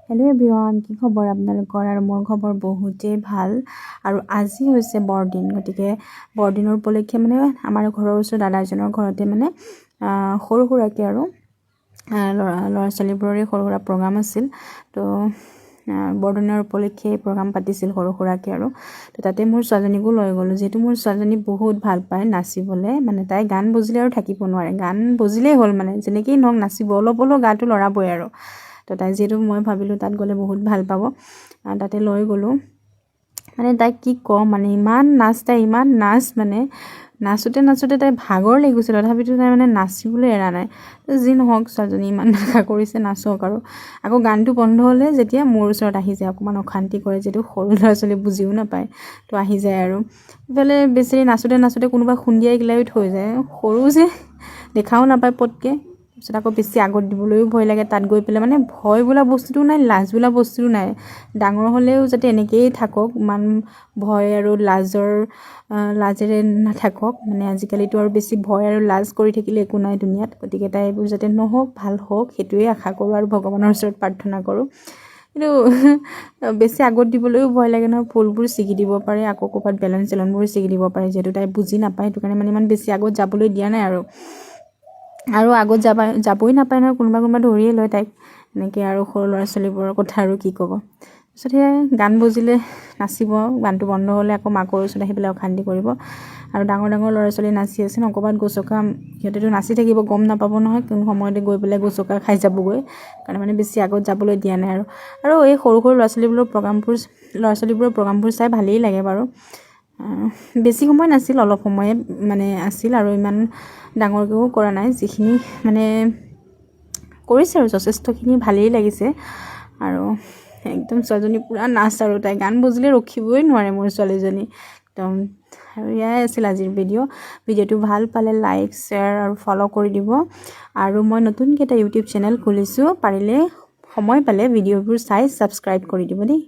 hello everyone কি খবৰ আপোনালোকৰ আৰু মোৰ খবৰ বহুতেই ভাল আৰু আজি হৈছে বৰদিন গতিকে বৰদিনৰ উপলক্ষে মানে আমাৰ ঘৰৰ ওচৰৰ দাদাজনৰ ঘৰতে মানে সৰু সুৰাকে আৰু ল'ৰা ছোৱালীবোৰৰে সৰু সুৰা প্ৰগ্ৰাম আছিল তো বৰদিনৰ উপলক্ষে প্ৰগ্ৰাম পাতিছিল সৰু সুৰাকে আৰু তো তাতে মোৰ ছোৱালীজনীকো লৈ গ'লো যেটো মোৰ ছোৱালীজনী বহুত ভাল পায় নাচিবলে মানে তাই গান বজিলে আৰু থাকিব নোৱাৰে গান বজিলেই হ'ল মানে যেনেকৈ নক নাচিব অলপ গাটো লৰাবই আৰু তো তাই যেটো মই ভাবিলো তাত গলে বহুত ভাল পাব তাতে লৈ গলো মানে তাই কি কম মানে ইমান নাচ তাই ইমান নাচ মানে নাচুতে তাই ভাগৰ লাগি গৈছিল তথাপিতো তাই মানে নাচিবলৈ এৰা নাই যি নহওক ছোৱালীজনী ইমান আশা কৰিছে নাচক আৰু আকৌ গানটো বন্ধ হলে যেতিয়া মোৰ ওচৰত আহি যায় অকমান অশান্তি কৰে যেটো সৰু ল'ৰা ছোৱালী বুজিও নাপায় তো আহি যায় আৰু ইফালে বেছি নাচুতে কোনোবা খুন্দিয়াই গিলাই থৈ যায় সৰু যে দেখাও নাপায় পটকে তাৰপিছত আকৌ বেছি আগত দিবলৈও ভয় লাগে তাত গৈ পেলাই মানে ভয় বোলা বস্তুটো নাই লাজ বোলা বস্তুটো নাই ডাঙৰ হলেও যাতে এনেকেই থাকক মান ভয় আৰু লাজেৰে নাথাকক মানে আজিকালিতো আৰু বেছি ভয় আৰু লাজ কৰি থাকিলে একো নাই দুনিয়াত গতিকে তাই এইবোৰ যাতে নহওক ভাল হওক হেতুৱে আশা কৰো আৰু ভগৱানৰ ওচৰত প্ৰাৰ্থনা কৰো কিন্তু বেছি আগত দিবলৈও ভয় লাগে ন ফুলবোৰ ছিগি দিব পাৰে আকৌ কোপাত বেলেঞ্চ চেলনবোৰ ছিগি দিব পাৰে যেটো তাই বুজি নাপায় সেইটো কাৰণে মানে ইমান বেছি আগত যাবলৈ দিয়া নাই আৰু আগত যাবই নাপায় নহয় কোনোবা ধৰিয়ে লয় তাইক এনেকৈ আৰু সৰু ল'ৰা ছোৱালীবোৰৰ কথা আৰু কি ক'ব তাৰপিছত সেই গান বজিলে নাচিব গানটো বন্ধ হ'লে আকৌ মাকৰ ওচৰত আহি পেলাই অশান্তি কৰিব আৰু ডাঙৰ ল'ৰা ছোৱালী নাচি আছে ন ক'ৰবাত গছকা সিহঁতেতো নাচি থাকিব গম নাপাব নহয় কোন সময়তে গৈ পেলাই গছকা খাই যাবগৈ কাৰণ মানে বেছি আগত যাবলৈ দিয়া নাই আৰু এই সৰু ল'ৰা ছোৱালীবোৰৰ প্ৰগ্ৰামবোৰ চাই ভালেই লাগে বাৰু বেছি সময় নাছিল অলপ সময়ে মানে আছিল আৰু ইমান ডাঙৰকেও কৰা নাই যিখিনি মানে কৰিছে আৰু যথেষ্টখিনি ভালেই লাগিছে আৰু একদম ছোৱালীজনী পুৰা নাচ আৰু তাই গান বজিলে ৰখিবই নোৱাৰে মোৰ ছোৱালীজনী একদম আৰু ইয়াই আছিল আজিৰ ভিডিঅ'টো ভাল পালে লাইক শ্বেয়াৰ আৰু ফলো কৰি দিব আৰু মই নতুনকৈ এটা ইউটিউব চেনেল খুলিছোঁ পাৰিলে সময় পালে ভিডিঅ'বোৰ চাই ছাবস্ক্ৰাইব কৰি দিব দেই